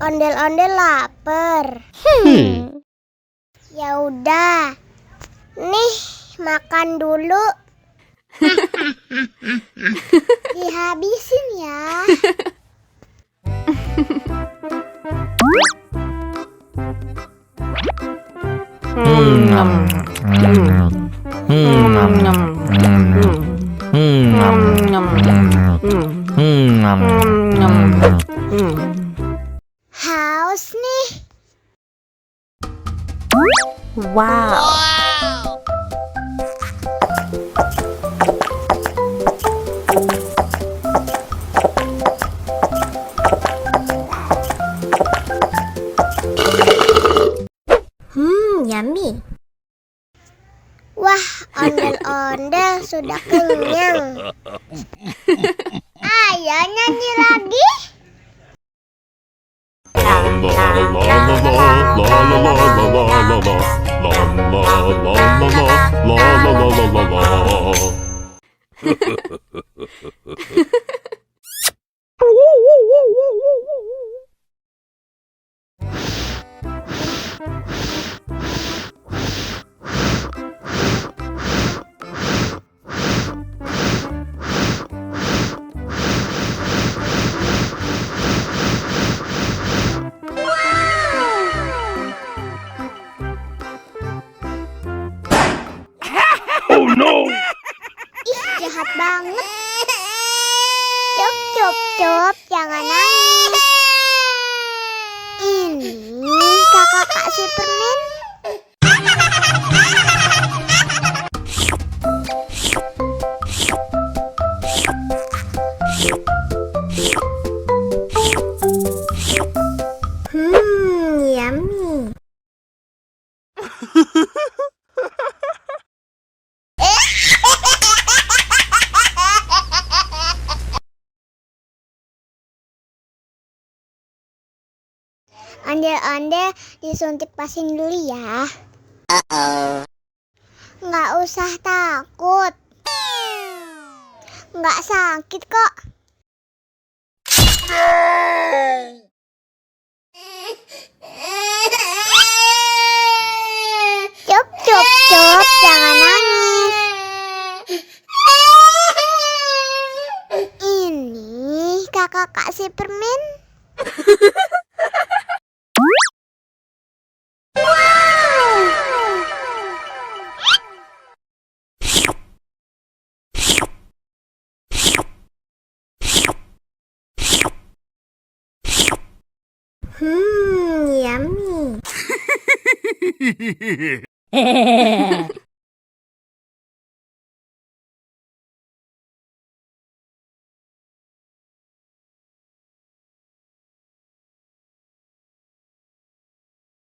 Ondel-ondel lapar. Ya udah. Nih, makan dulu. Dihabisin ya. Haus nih. Wow. Yummy. Wah, ondel-ondel sudah kenyang. Ayo nyanyi lagi. Oh no! Ih, jahat banget. Cup, cup, cup, jangan nangis. Ini kakak kasih permen. Yummy. Ondel-ondel disuntik vaksin dulu ya. Nggak usah takut. Nggak sakit kok. Cup, cup, cup, jangan nangis. Ini kakak kasih permen. Yummy.